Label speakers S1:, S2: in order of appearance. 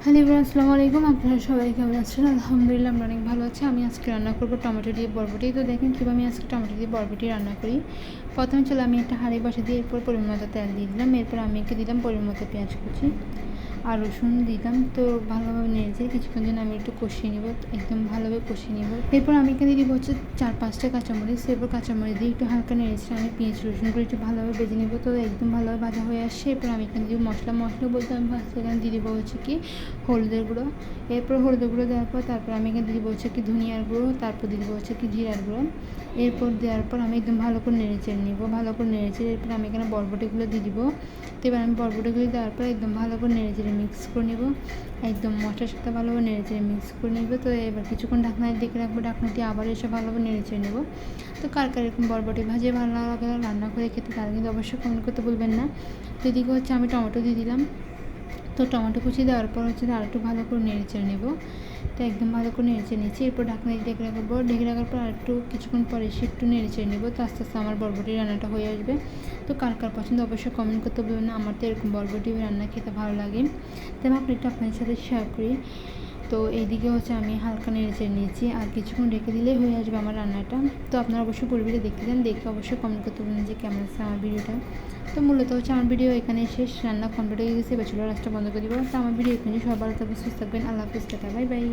S1: Hello everyone, আসসালামু আলাইকুম। আপনারা সবাই কেমন আছেন? আলহামদুলিল্লাহ আমরা অনেক ভালো আছি। আমি আজকে রান্না করব টমেটো দিয়ে বরবটি। তো দেখেন কীভাবে আমি আজকে টমেটো দিয়ে বরবটি রান্না করি। প্রথমে চলো আমি একটা হাঁড়ি বসে দিয়ে এরপর পরিমাণ মতো তেল দিয়ে দিলাম। এরপর আমি একে দিলাম পরিমাণ মতো পেঁয়াজ কুচি আর রসুন দিলাম। তো ভালোভাবে নেড়েছে কিছুক্ষণ জন্য আমি একটু কষিয়ে নেব, একদম ভালোভাবে কষিয়ে নেব। এরপর আমি এখানে দিব হচ্ছে 4-5টা কাঁচামরিচ। এরপর কাঁচামরিচ দিয়ে একটু হালকা নেড়েছে আমি পেঁয়াজ রসুনগুলো একটু ভালোভাবে ভেজে নেব। তো একদম ভালোভাবে ভাজা হয়ে আসছে। এরপর আমি এখানে দিব মশলা বলতে আমি ফার্স্ট এখানে দিয়ে দেবো হচ্ছে কি হলুদের গুঁড়ো। এরপর হলুদের গুঁড়ো দেওয়ার পর তারপর আমি এখানে দিয়ে দেবো হচ্ছে কি ধনিয়ার গুঁড়ো, তারপর দিয়ে দেবো হচ্ছে কি জিরার গুঁড়ো। এরপর দেওয়ার পর আমি একদম ভালো করে নেড়েচেড়ে নেব, ভালো করে নেড়েচেড়ে এরপর আমি এখানে বরবটিগুলো দিয়ে দিব। তো এবার আমি বরবটিগুলো দেওয়ার পর একদম ভালো করে নেড়েচেড়ে মিক্স করে নেব, একদম মশলার সাথে ভালোভাবে নেড়েচেড়ে মিক্স করে নেব। তো এবার কিছুক্ষণ ঢাকনা দিয়ে রাখবো, ঢাকনা দিয়ে আবার এসে ভালোভাবে নেড়েচেড়ে নেব। তো কার কার এরকম বরবটি ভাজিয়ে ভালো লাগে রান্না করে খেতে, তারা কিন্তু অবশ্যই কমেন্ট করতে ভুলবেন না। তো এদিকে হচ্ছে আমি টমেটো দিয়ে দিলাম। তো টমেটো কুচি দেওয়ার পর হচ্ছে আর একটু ভালো করে নেড়েচেড়ে নেব। তো একদম ভালো করে নেড়েচেড়ে নিচ্ছি। এরপর ঢাকনা দিয়ে ঢেকে রাখবো, ঢেকে রাখার পর আর একটু কিছুক্ষণ পরে এসে একটু নেড়েচেড়ে নেব। তো আস্তে আস্তে আমার বরবটি রান্নাটা হয়ে আসবে। তো কার কার পছন্দ অবশ্যই কমেন্ট করতে বলবেন না। আমার তো এরকম বরবটি রান্না খেতে ভালো লাগে, তাই আমি একটু আপনাদের সাথে শেয়ার করি। তো এইদিকে হচ্ছে আমি হালকা নেড়েচেড়ে নিয়েছি, আর কিছুক্ষণ রেখে দিলেই হয়ে আসবে আমার রান্নাটা। তো আপনারা অবশ্যই পুরো ভিডিও দেখতে দেন, দেখে অবশ্যই কমেন্ট করতে বলবেন যে কেমন আছে আমার ভিডিওটা। তো মূলত হচ্ছে আমার ভিডিও এখানে শেষ, রান্না কমপ্লিট হয়ে গেছে, এবার চলো রাস্তা বন্ধ করে দিব। তো আমার ভিডিও এখানে সবাই ভালো থাকবেন, সুস্থ থাকবেন। আল্লাহ হাফিজ, টাটা, বাই বাই।